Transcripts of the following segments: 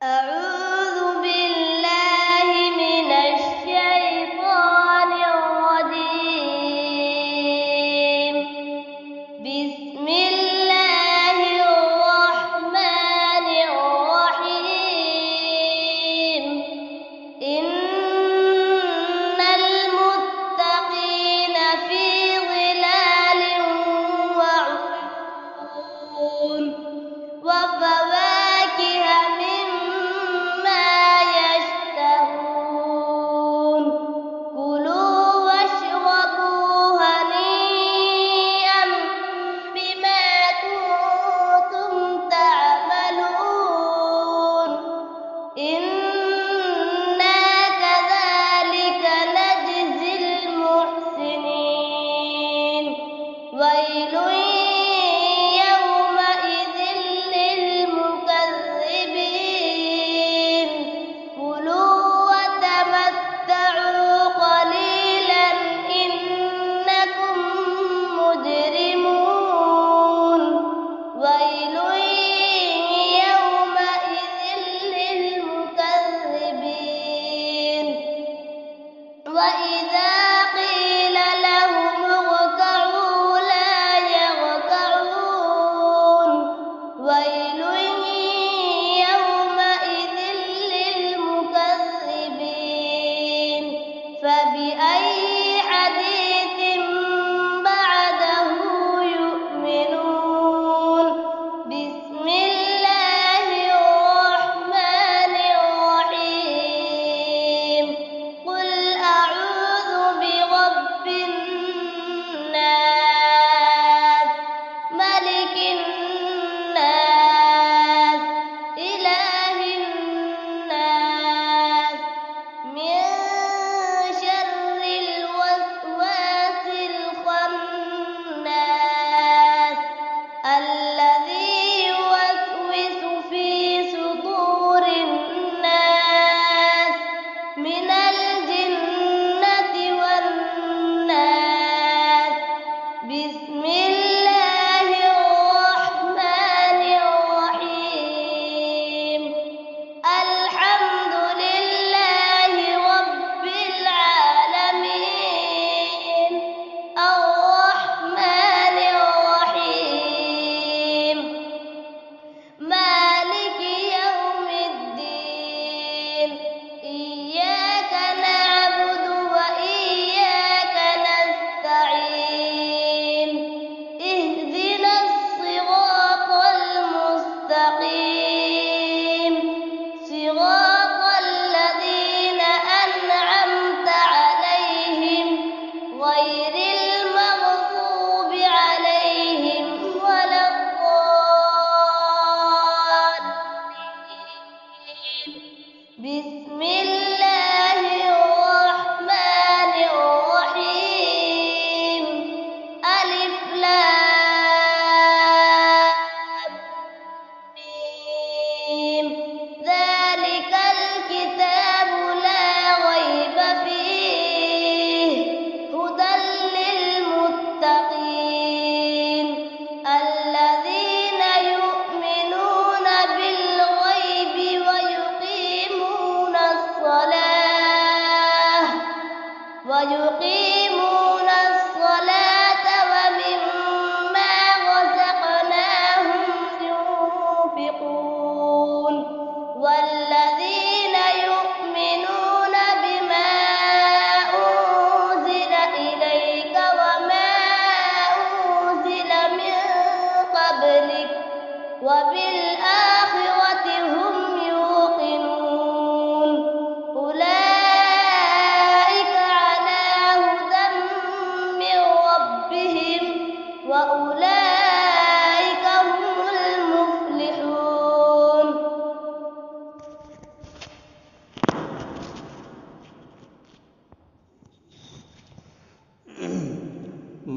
أعوذ بالله من الشيطان الرجيم. بسم الله الرحمن الرحيم. إن المتقين في ظلال وعيون وفواكه مما يشتهون. كلوا واشربوا هنيئا بما كنتم تعملون. إنا كذلك نجزي المحسنين. ويل يومئذ للمكذبين. كلوا وتمتعوا قليلا إنكم مجرمون. ويل يومئذ للمكذبين. وإذا قيل لهم اركعوا لا يركعون. ويل يومئذ للمكذبين. فبأي حديث بعده يؤمنون. بسم الله الرحمن الرحيم. قل أعوذ برب الناس ملك الناس إله الناس من شر الوسواس الخناس الذي يوسوس في صدور الناس من الجنة والناس. بسم الله الرحمن الرحيم. الحمد لله رب العالمين. الرحمن الرحيم. مالك يوم الدين. إياك نعبد وإياك نستعين. اهدنا الصراط المستقيم. صراط الذين أنعمت عليهم غير المغضوب عليهم ولا الضالين. بسم الله الرحمن الرحيم. ألف لام ميم. ذلك الكتاب لا ريب فيه هدى للمتقين الذين يؤمنون بالغيب ويقيمون الصلاة ومما رزقناهم ينفقون. والذين يؤمنون بما أنزل إليك وما أنزل من قبلك وبالآخرة هم يوقنون. أولئك على هدى من ربهم وأولئك هم المفلحون.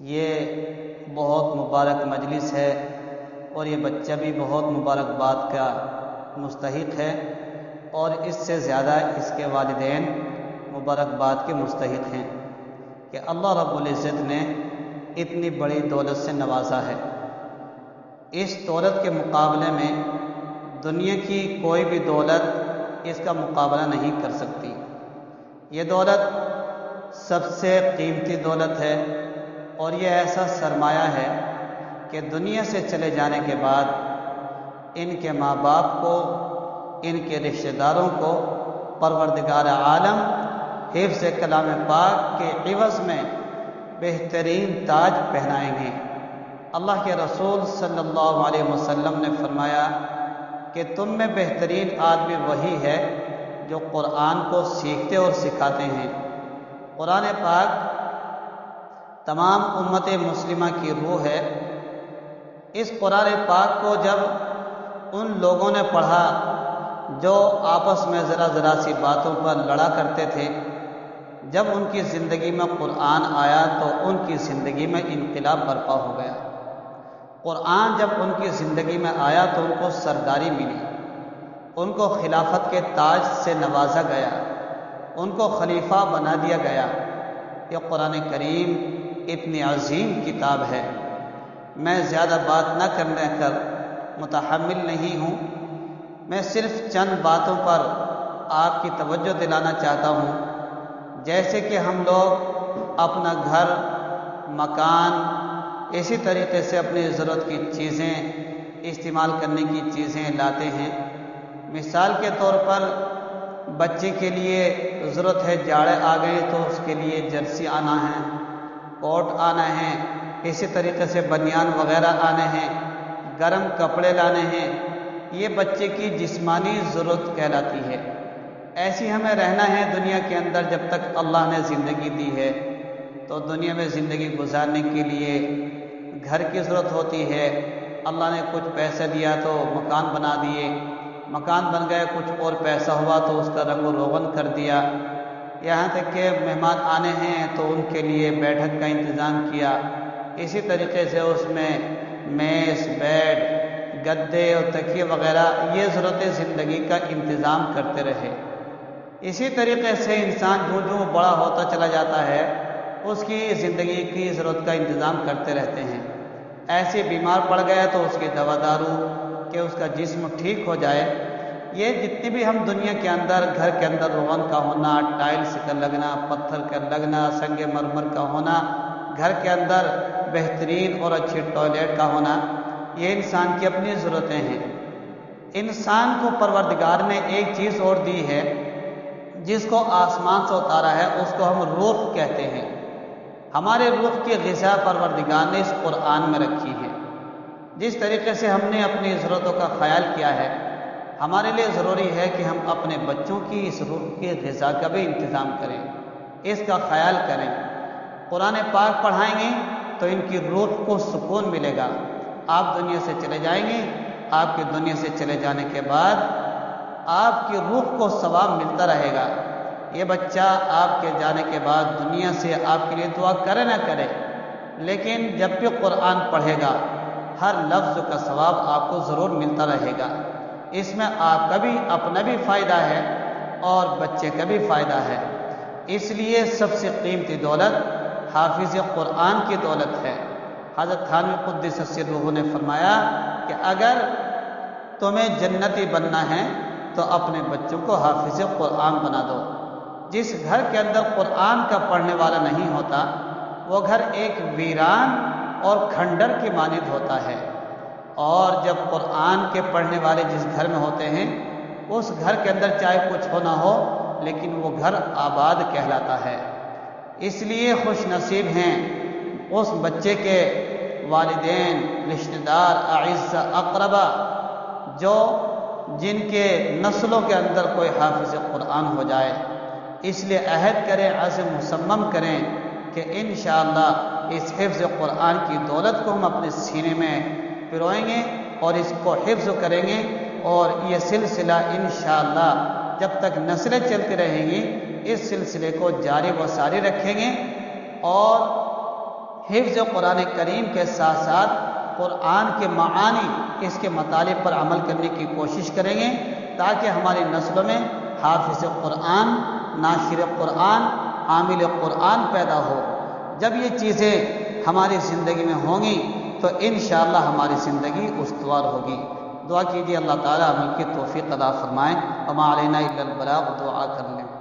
یہ بہت مبارک مجلس ہے اور یہ بچہ بھی بہت مبارکباد کا مستحق ہے، اور اس سے زیادہ اس کے والدین مبارکباد کے مستحق ہیں کہ اللہ رب العزت نے اتنی بڑی دولت سے نوازا ہے۔ اس دولت کے مقابلے میں دنیا کی کوئی بھی دولت اس کا مقابلہ نہیں کر سکتی۔ یہ دولت سب سے قیمتی دولت ہے، اور یہ ایسا سرمایہ ہے کہ دنیا سے چلے جانے کے بعد ان کے ماں باپ کو، ان کے رشتہ داروں کو پروردگار عالم حفظ کلام پاک کے عوض میں بہترین تاج پہنائیں گے۔ اللہ کے رسول صلی اللہ علیہ وسلم نے فرمایا کہ تم میں بہترین آدمی وہی ہے جو قرآن کو سیکھتے اور سکھاتے ہیں۔ قرآن پاک تمام امت مسلمہ کی روح ہے۔ اس قرآن پاک کو جب ان لوگوں نے پڑھا جو آپس میں ذرا سی باتوں پر لڑا کرتے تھے، جب ان کی زندگی میں قرآن آیا تو ان کی زندگی میں انقلاب برپا ہو گیا۔ قرآن جب ان کی زندگی میں آیا تو ان کو سرداری ملی، ان کو خلافت کے تاج سے نوازا گیا، ان کو خلیفہ بنا دیا گیا۔ یہ قرآن کریم اتنی عظیم کتاب ہے۔ میں زیادہ بات نہ کرنے کر متحمل نہیں ہوں، میں صرف چند باتوں پر آپ کی توجہ دلانا چاہتا ہوں۔ جیسے کہ ہم لوگ اپنا گھر، مکان، اسی طریقے سے اپنی ضرورت کی چیزیں، استعمال کرنے کی چیزیں لاتے ہیں۔ مثال کے طور پر بچے کے لیے ضرورت ہے، جاڑے آ گئے تو اس کے لیے جرسی آنا ہے، کوٹ آنا ہے، اسی طریقے سے بنیان وغیرہ آنے ہیں، گرم کپڑے لانے ہیں۔ یہ بچے کی جسمانی ضرورت کہلاتی ہے۔ ایسی ہمیں رہنا ہے دنیا کے اندر جب تک اللہ نے زندگی دی ہے، تو دنیا میں زندگی گزارنے کے لیے گھر کی ضرورت ہوتی ہے۔ اللہ نے کچھ پیسہ دیا تو مکان بنا دیے، مکان بن گئے، کچھ اور پیسہ ہوا تو اس کا رنگ و روغن کر دیا۔ یہاں تک کہ مہمان آنے ہیں تو ان کے لیے بیٹھک کا انتظام کیا۔ اسی طریقے سے اس میں میز، بیڈ، گدے اور تکیے وغیرہ یہ ضرورت زندگی کا انتظام کرتے رہے۔ اسی طریقے سے انسان جو بڑا ہوتا چلا جاتا ہے اس کی زندگی کی ضرورت کا انتظام کرتے رہتے ہیں۔ ایسے بیمار پڑ گیا تو اس کی دوا دارو کہ اس کا جسم ٹھیک ہو جائے۔ یہ جتنی بھی ہم دنیا کے اندر، گھر کے اندر روغن کا ہونا، ٹائلز کا لگنا، پتھر کا لگنا، سنگ مرمر کا ہونا، گھر کے اندر بہترین اور اچھی ٹوائلٹ کا ہونا، یہ انسان کی اپنی ضرورتیں ہیں۔ انسان کو پروردگار نے ایک چیز اور دی ہے جس کو آسمان سے اتارا ہے، اس کو ہم روح کہتے ہیں۔ ہمارے روح کی غذا پروردگار نے اس قرآن میں رکھی ہے۔ جس طریقے سے ہم نے اپنی ضرورتوں کا خیال کیا ہے، ہمارے لیے ضروری ہے کہ ہم اپنے بچوں کی اس روح کی غذا کا بھی انتظام کریں، اس کا خیال کریں۔ قرآن پاک پڑھائیں گے تو ان کی روح کو سکون ملے گا۔ آپ دنیا سے چلے جائیں گے، آپ کی دنیا سے چلے جانے کے بعد آپ کی روح کو ثواب ملتا رہے گا۔ یہ بچہ آپ کے جانے کے بعد دنیا سے آپ کے لیے دعا کرے نہ کرے، لیکن جب بھی قرآن پڑھے گا ہر لفظ کا ثواب آپ کو ضرور ملتا رہے گا۔ اس میں آپ کا بھی اپنا بھی فائدہ ہے اور بچے کا بھی فائدہ ہے۔ اس لیے سب سے قیمتی دولت حافظ قرآن کی دولت ہے۔ حضرت تھانوی قدس سرہ نے فرمایا کہ اگر تمہیں جنتی بننا ہے تو اپنے بچوں کو حافظ قرآن بنا دو۔ جس گھر کے اندر قرآن کا پڑھنے والا نہیں ہوتا وہ گھر ایک ویران اور کھنڈر کی مانند ہوتا ہے، اور جب قرآن کے پڑھنے والے جس گھر میں ہوتے ہیں اس گھر کے اندر چاہے کچھ ہو نہ ہو لیکن وہ گھر آباد کہلاتا ہے۔ اس لیے خوش نصیب ہیں اس بچے کے والدین، رشتہ دار، اعزہ، اقربا جن کے نسلوں کے اندر کوئی حافظ قرآن ہو جائے۔ اس لیے عہد کریں، عزم مصمم کریں کہ انشاءاللہ اس حفظ قرآن کی دولت کو ہم اپنے سینے میں پروئیں گے اور اس کو حفظ کریں گے، اور یہ سلسلہ انشاءاللہ جب تک نسلیں چلتی رہیں گی اس سلسلے کو جاری و ساری رکھیں گے، اور حفظ قرآن کریم کے ساتھ ساتھ قرآن کے معانی، اس کے مطالب پر عمل کرنے کی کوشش کریں گے، تاکہ ہماری نسلوں میں حافظ قرآن، ناشر قرآن، عامل قرآن پیدا ہو۔ جب یہ چیزیں ہماری زندگی میں ہوں گی تو انشاءاللہ ہماری زندگی استوار ہوگی۔ دعا کیجیے اللہ تعالیٰ عمل کی توفیق عطا فرمائیں۔ وما علینا الا البلاغ، دعا کر لیں۔